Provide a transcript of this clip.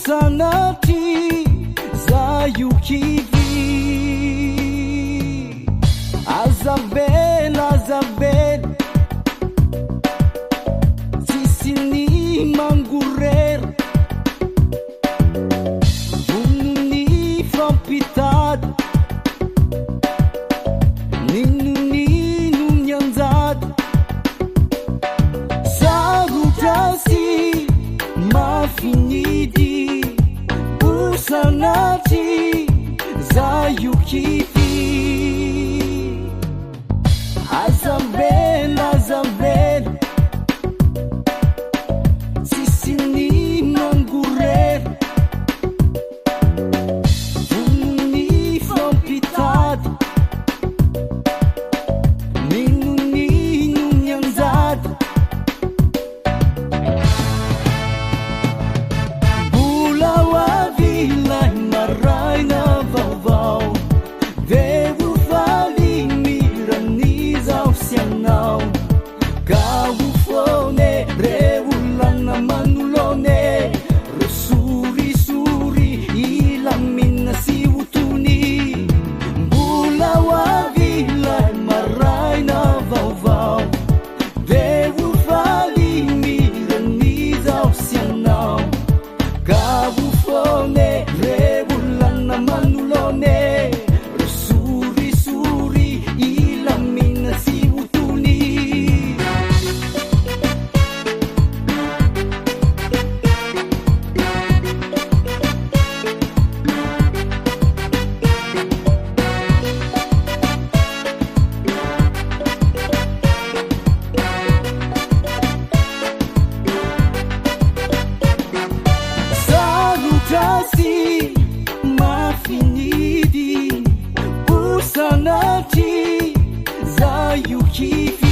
Sanati za yukivi Azabel, Azabel Sisi ni mangurer Bunu ni frampitad Ninu ni nunyanzad Sarutasi mafinidi Sanati za yukivi Azabel, Azabel Sisi ni mangurer Bunu ni frampitad Ninu ni nunyanzad Maray na vau-vau Devo falimiranisau sianau Kawufone Rewulan na manulone Resuri-suri Ilamin na siwutuni Bulawa vilay Maray na vau-vau Devo falimiranisau sianau Kawufone manulone resuri-suri ilamin na siwutuni Salutasi mafinidi Usanati za yukivi